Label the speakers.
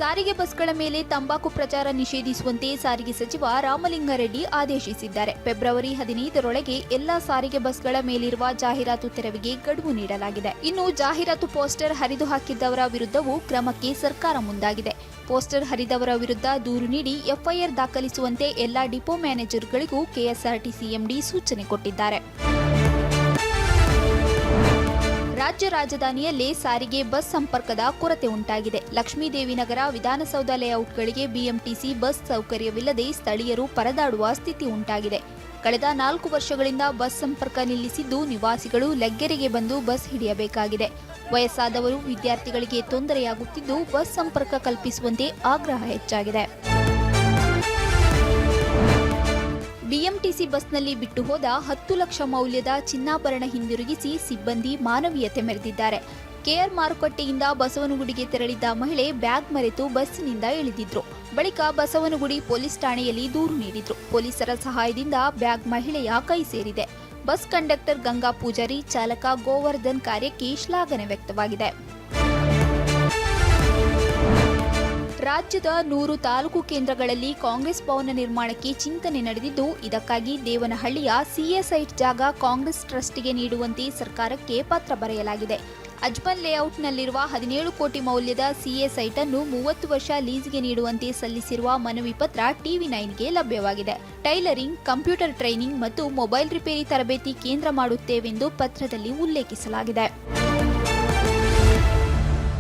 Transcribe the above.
Speaker 1: ಸಾರಿಗೆ ಬಸ್ಗಳ ಮೇಲೆ ತಂಬಾಕು ಪ್ರಚಾರ ನಿಷೇಧಿಸುವಂತೆ ಸಾರಿಗೆ ಸಚಿವ ರಾಮಲಿಂಗಾರೆಡ್ಡಿ ಆದೇಶಿಸಿದ್ದಾರೆ. ಫೆಬ್ರವರಿ 15ರೊಳಗೆ ಎಲ್ಲಾ ಸಾರಿಗೆ ಬಸ್ಗಳ ಮೇಲಿರುವ ಜಾಹೀರಾತು ತೆರವಿಗೆ ಗಡುವು ನೀಡಲಾಗಿದೆ. ಇನ್ನು ಜಾಹೀರಾತು ಪೋಸ್ಟರ್ ಹರಿದು ಹಾಕಿದ್ದವರ ವಿರುದ್ಧವೂ ಕ್ರಮಕ್ಕೆ ಸರ್ಕಾರ ಮುಂದಾಗಿದೆ. ಪೋಸ್ಟರ್ ಹರಿದವರ ವಿರುದ್ಧ ದೂರು ನೀಡಿ ಎಫ್ಐಆರ್ ದಾಖಲಿಸುವಂತೆ ಎಲ್ಲಾ ಡಿಪೋ ಮ್ಯಾನೇಜರ್ಗಳಿಗೂ ಕೆಎಸ್ಆರ್ಟಿಸಿ ಎಂಡಿ ಸೂಚನೆ ಕೊಟ್ಟಿದ್ದಾರೆ. ರಾಜ್ಯ ರಾಜಧಾನಿಯಲ್ಲೇ ಸಾರಿಗೆ ಬಸ್ ಸಂಪರ್ಕದ ಕೊರತೆ ಉಂಟಾಗಿದೆ. ಲಕ್ಷ್ಮೀದೇವಿ ನಗರ ವಿಧಾನಸೌಧ ಲೇಔಟ್ಗಳಿಗೆ ಬಿಎಂಟಿಸಿ ಬಸ್ ಸೌಕರ್ಯವಿಲ್ಲದೆ ಸ್ಥಳೀಯರು ಪರದಾಡುವ ಸ್ಥಿತಿ ಉಂಟಾಗಿದೆ. ಕಳೆದ 4 ವರ್ಷಗಳಿಂದ ಬಸ್ ಸಂಪರ್ಕ ನಿಲ್ಲಿಸಿದ್ದು ನಿವಾಸಿಗಳು ಲೆಗ್ಗೆರೆಗೆ ಬಂದು ಬಸ್ ಹಿಡಿಯಬೇಕಾಗಿದೆ. ವಯಸ್ಸಾದವರು, ವಿದ್ಯಾರ್ಥಿಗಳಿಗೆ ತೊಂದರೆಯಾಗುತ್ತಿದ್ದು ಬಸ್ ಸಂಪರ್ಕ ಕಲ್ಪಿಸುವಂತೆ ಆಗ್ರಹ ಹೆಚ್ಚಾಗಿದೆ. ಬಿಎಂಟಿಸಿ ಬಸ್ನಲ್ಲಿ ಬಿಟ್ಟು ಹೋದ 10 ಲಕ್ಷ ಮೌಲ್ಯದ ಚಿನ್ನಾಭರಣ ಹಿಂದಿರುಗಿಸಿ ಸಿಬ್ಬಂದಿ ಮಾನವೀಯತೆ ಮೆರೆದಿದ್ದಾರೆ. ಕೆಆರ್ ಮಾರುಕಟ್ಟೆಯಿಂದ ಬಸವನಗುಡಿಗೆ ತೆರಳಿದ್ದ ಮಹಿಳೆ ಬ್ಯಾಗ್ ಮರೆತು ಬಸ್ಸಿನಿಂದ ಇಳಿದಿದ್ರು. ಬಳಿಕ ಬಸವನಗುಡಿ ಪೊಲೀಸ್ ಠಾಣೆಯಲ್ಲಿ ದೂರು ನೀಡಿದ್ರು. ಪೊಲೀಸರ ಸಹಾಯದಿಂದ ಬ್ಯಾಗ್ ಮಹಿಳೆಯ ಕೈ ಸೇರಿದೆ. ಬಸ್ ಕಂಡಕ್ಟರ್ ಗಂಗಾ ಪೂಜಾರಿ, ಚಾಲಕ ಗೋವರ್ಧನ್ ಕಾರ್ಯಕ್ಕೆ ಶ್ಲಾಘನೆ ವ್ಯಕ್ತವಾಗಿದೆ. ರಾಜ್ಯದ 100 ತಾಲೂಕು ಕೇಂದ್ರಗಳಲ್ಲಿ ಕಾಂಗ್ರೆಸ್ ಭವನ ನಿರ್ಮಾಣಕ್ಕೆ ಚಿಂತನೆ ನಡೆದಿದ್ದು, ಇದಕ್ಕಾಗಿ ದೇವನಹಳ್ಳಿಯ ಸಿಎ ಸೈಟ್ ಜಾಗ ಕಾಂಗ್ರೆಸ್ ಟ್ರಸ್ಟ್ಗೆ ನೀಡುವಂತೆ ಸರ್ಕಾರಕ್ಕೆ ಪತ್ರ ಬರೆಯಲಾಗಿದೆ. ಅಜ್ಮಲ್ ಲೇಔಟ್ನಲ್ಲಿರುವ 17 ಕೋಟಿ ಮೌಲ್ಯದ ಸಿಎ ಸೈಟ್ ಅನ್ನು 30 ವರ್ಷ ಲೀಸ್ಗೆ ನೀಡುವಂತೆ ಸಲ್ಲಿಸಿರುವ ಮನವಿ ಪತ್ರ ಟಿವಿ9ಗೆ ಲಭ್ಯವಾಗಿದೆ. ಟೈಲರಿಂಗ್, ಕಂಪ್ಯೂಟರ್ ಟ್ರೈನಿಂಗ್ ಮತ್ತು ಮೊಬೈಲ್ ರಿಪೇರಿ ತರಬೇತಿ ಕೇಂದ್ರ ಮಾಡುತ್ತೇವೆಂದು ಪತ್ರದಲ್ಲಿ ಉಲ್ಲೇಖಿಸಲಾಗಿದೆ.